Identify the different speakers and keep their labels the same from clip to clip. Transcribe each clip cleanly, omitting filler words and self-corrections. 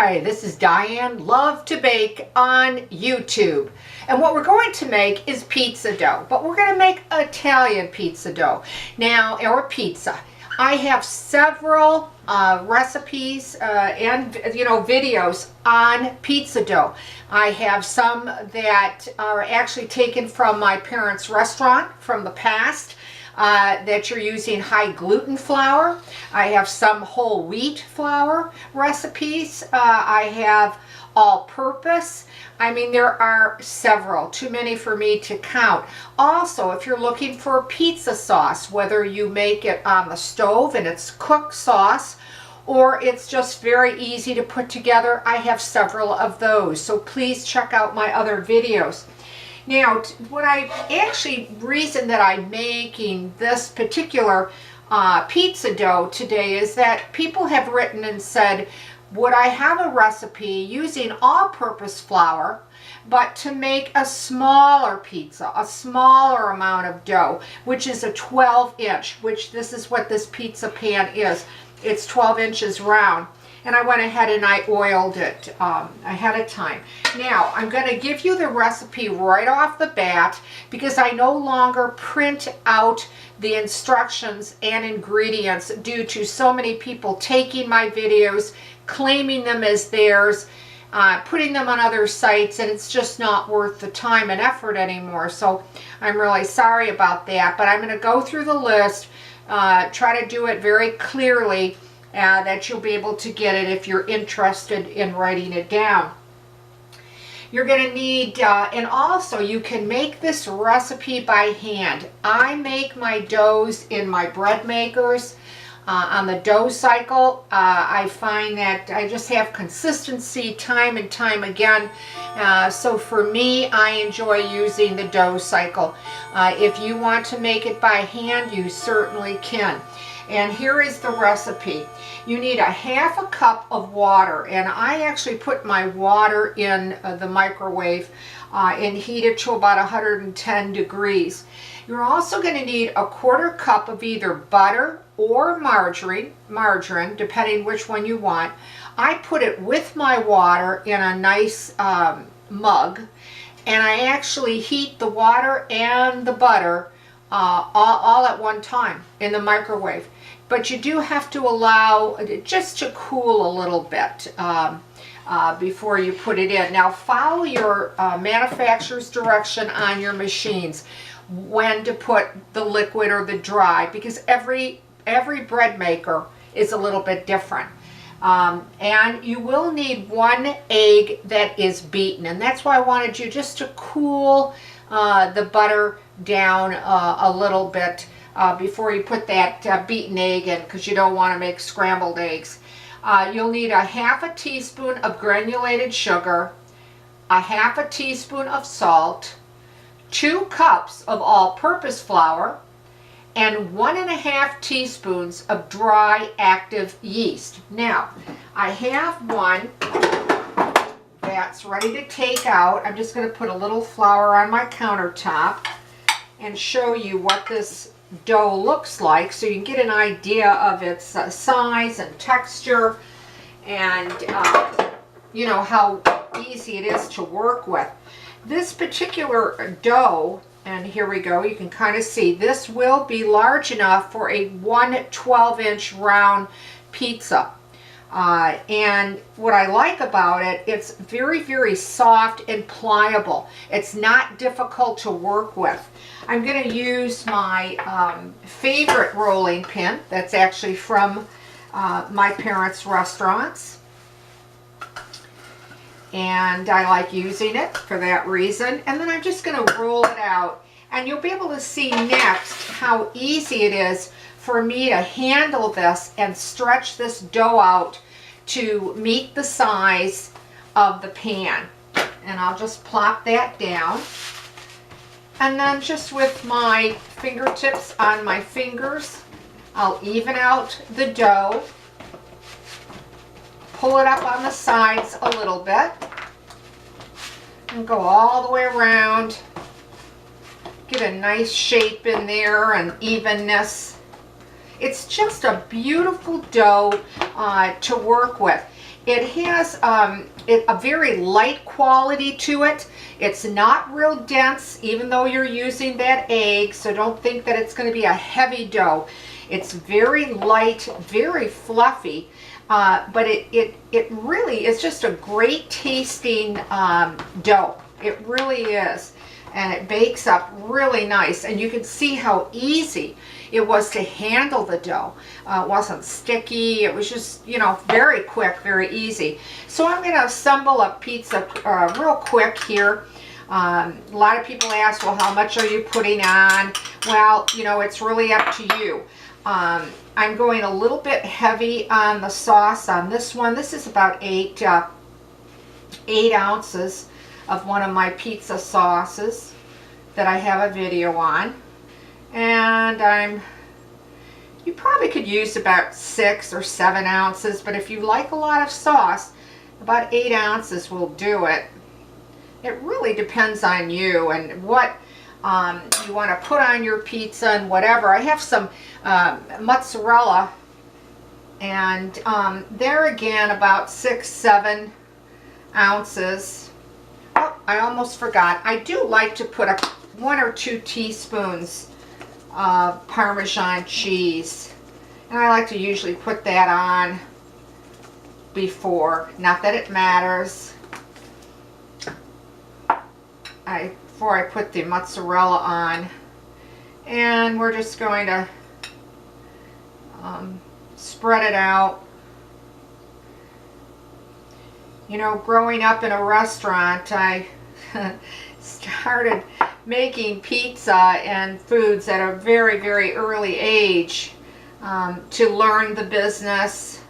Speaker 1: Hi, this is Diane Lovetobake on YouTube. And what we're going to make is pizza dough, but we're going to make Italian pizza dough. Now, or pizza. I have several recipes and videos on pizza dough. I have some that are actually taken from my parents' restaurant from the past. That you're using high gluten flour. I have some whole wheat flour recipes. I have all-purpose. I mean, there are several, too many for me to count. Also, if you're looking for pizza sauce, whether you make it on the stove and it's cooked sauce, or it's just very easy to put together, I have several of those. So please check out my other videos. Now, reason that I'm making this particular pizza dough today is that people have written and said, would I have a recipe using all-purpose flour, but to make a smaller pizza, a smaller amount of dough, which is a 12-inch, which this is what this pizza pan is. It's 12 inches round. And I went ahead and I oiled it ahead of time. Now, I'm going to give you the recipe right off the bat because I no longer print out the instructions and ingredients due to so many people taking my videos, claiming them as theirs, putting them on other sites, and it's just not worth the time and effort anymore. So I'm really sorry about that, but I'm going to go through the list, try to do it very clearly, that you'll be able to get it if you're interested in writing it down. You're going to need, and also you can make this recipe by hand. I make my doughs in my bread makers. On the dough cycle, I find that I just have consistency time and time again. So for me, I enjoy using the dough cycle. If you want to make it by hand, you certainly can. And here is the recipe. You need a half a cup of water, and I actually put my water in the microwave and heat it to about 110 degrees. You're also going to need a quarter cup of either butter or margarine, depending which one you want. I put it with my water in a nice mug, and I actually heat the water and the butter all at one time in the microwave. But you do have to allow it just to cool a little bit before you put it in. Now follow your manufacturer's direction on your machines when to put the liquid or the dry, because every bread maker is a little bit different. And you will need 1 egg that is beaten, and that's why I wanted you just to cool the butter down a little bit before you put that beaten egg in, because you don't want to make scrambled eggs. You'll need a half a teaspoon of granulated sugar, a half a teaspoon of salt, 2 cups of all-purpose flour, and 1.5 teaspoons of dry active yeast. Now, I have one that's ready to take out. I'm just going to put a little flour on my countertop and show you what this dough looks like, so you can get an idea of its size and texture, and you know how easy it is to work with. This particular dough, and here we go, you can kind of see this will be large enough for a 12-inch round pizza. And what I like about it, it's very soft and pliable. It's not difficult to work with. I'm going to use my favorite rolling pin that's actually from my parents' restaurants. And I like using it for that reason. And then I'm just going to roll it out. And you'll be able to see next how easy it is for me to handle this and stretch this dough out to meet the size of the pan. And I'll just plop that down. And then just with my fingertips on my fingers, I'll even out the dough, pull it up on the sides a little bit, and go all the way around. Get a nice shape in there and evenness. It's just a beautiful dough to work with. It has a very light quality to it. It's not real dense, even though you're using that egg, so don't think that it's going to be a heavy dough. It's very light, very fluffy, but it really is just a great tasting dough. It really is. And it bakes up really nice, and you can see how easy it was to handle the dough. It wasn't sticky. It was just, you know, very quick, very easy. So I'm going to assemble a pizza real quick here. A lot of people ask, well, how much are you putting on? Well, you know, it's really up to you. I'm going a little bit heavy on the sauce on this one. This is about 8 ounces of one of my pizza sauces that I have a video on. And you probably could use about 6 or 7 ounces, but if you like a lot of sauce, about 8 ounces will do it. It really depends on you and what you want to put on your pizza and whatever. I have some mozzarella, and there again about 6-7 ounces. Oh, I almost forgot. I do like to put 1 or 2 teaspoons of Parmesan cheese, and I like to usually put that on before. Not that it matters. Before I put the mozzarella on, and we're just going to spread it out. You know, growing up in a restaurant, I started making pizza and foods at a very, very early age to learn the business,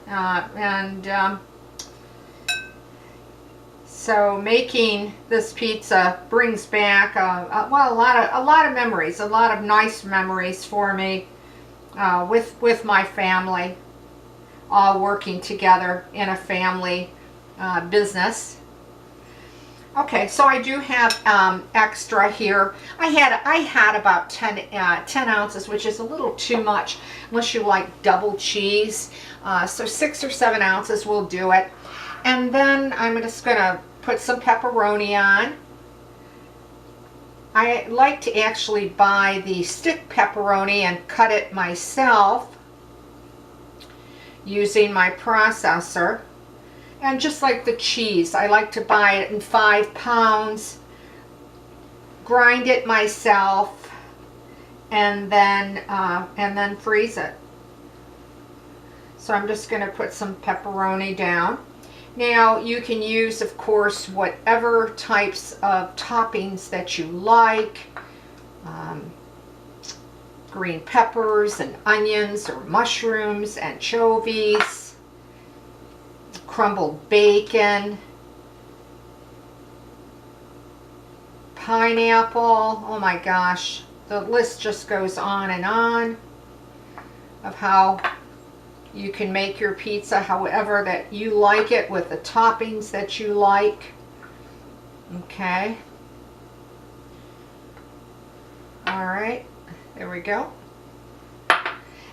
Speaker 1: so making this pizza brings back well, a lot of memories, a lot of nice memories for me with my family, all working together in a family business. Okay, so I do have extra here. I had about 10 ounces, which is a little too much unless you like double cheese. So 6 or 7 ounces will do it. And then I'm just going to put some pepperoni on. I like to actually buy the stick pepperoni and cut it myself using my processor. And just like the cheese, I like to buy it in 5 pounds, grind it myself, and then freeze it. So I'm just going to put some pepperoni down. Now you can use, of course, whatever types of toppings that you like. Green peppers and onions or mushrooms, anchovies, crumbled bacon, pineapple. Oh my gosh, the list just goes on of how you can make your pizza however that you like it with the toppings that you like. Okay. All right, there we go.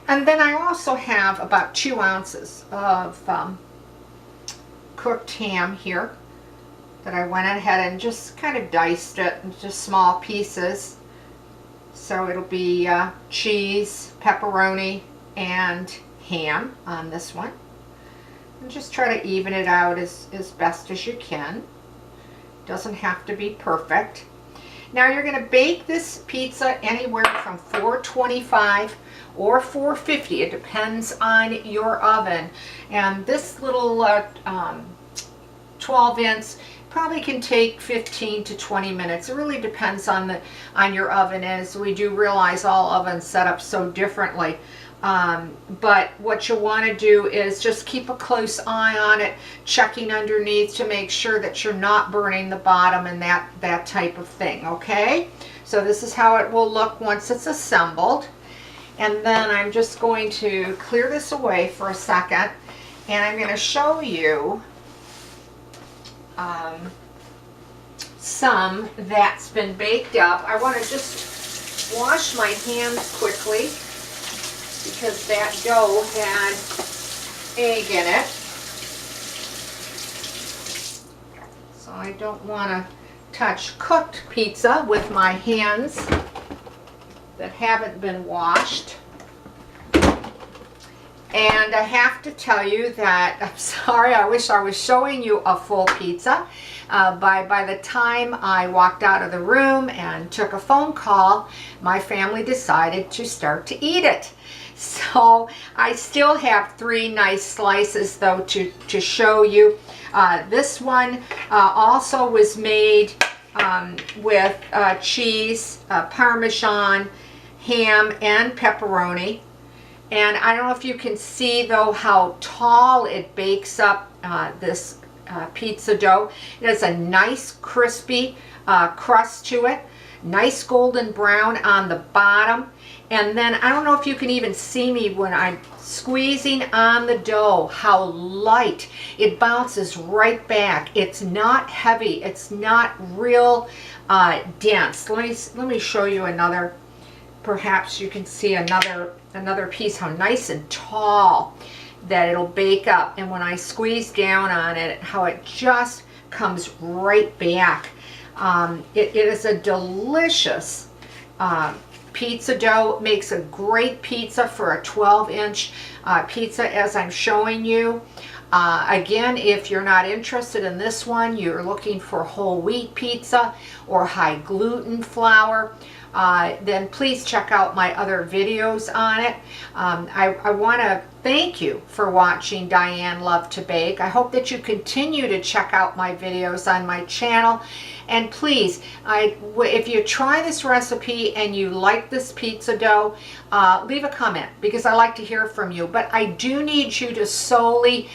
Speaker 1: And then I also have about 2 ounces of cooked ham here that I went ahead and just kind of diced it into small pieces. So it'll be cheese, pepperoni, and ham on this one. And just try to even it out as best as you can. Doesn't have to be perfect. Now you're going to bake this pizza anywhere from 425 or 450. It depends on your oven. And this little 12-inch probably can take 15 to 20 minutes. It really depends on your oven, as we do realize all ovens set up so differently. But what you want to do is just keep a close eye on it, checking underneath to make sure that you're not burning the bottom and that type of thing, okay? So this is how it will look once it's assembled. And then I'm just going to clear this away for a second, and I'm going to show you some that's been baked up. I want to just wash my hands quickly, because that dough had egg in it. I don't want to touch cooked pizza with my hands that haven't been washed. And I have to tell you that, I'm sorry, I wish I was showing you a full pizza. By the time I walked out of the room and took a phone call, my family decided to start to eat it. So I still have 3 nice slices though to show you. This one also was made with cheese, Parmesan, ham, and pepperoni. And I don't know if you can see though how tall it bakes up this pizza dough. It has a nice crispy crust to it, nice golden brown on the bottom. And then I don't know if you can even see me when I'm squeezing on the dough, how light. It bounces right back. It's not heavy. It's not real dense. Let me show you another. Perhaps you can see another piece, how nice and tall that it'll bake up. And when I squeeze down on it, how it just comes right back. It is a delicious pizza dough. Makes a great pizza for a 12-inch pizza as I'm showing you. Again, if you're not interested in this one, you're looking for whole wheat pizza or high gluten flour, then please check out my other videos on it. I want to thank you for watching Diane Lovetobake. I hope that you continue to check out my videos on my channel. And please, if you try this recipe and you like this pizza dough, leave a comment because I like to hear from you. But I do need you to solely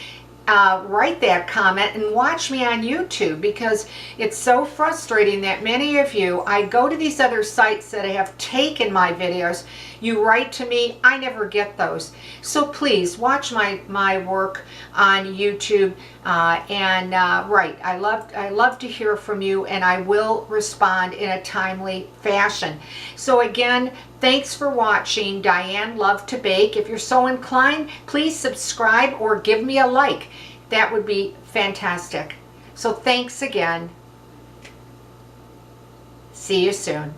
Speaker 1: write that comment and watch me on YouTube, because it's so frustrating that many of you, I go to these other sites that have taken my videos, you write to me, I never get those. So please watch my work on YouTube write. I love to hear from you, and I will respond in a timely fashion. So again, thanks for watching Diane Lovetobake. If you're so inclined, please subscribe or give me a like. That would be fantastic. So thanks again. See you soon.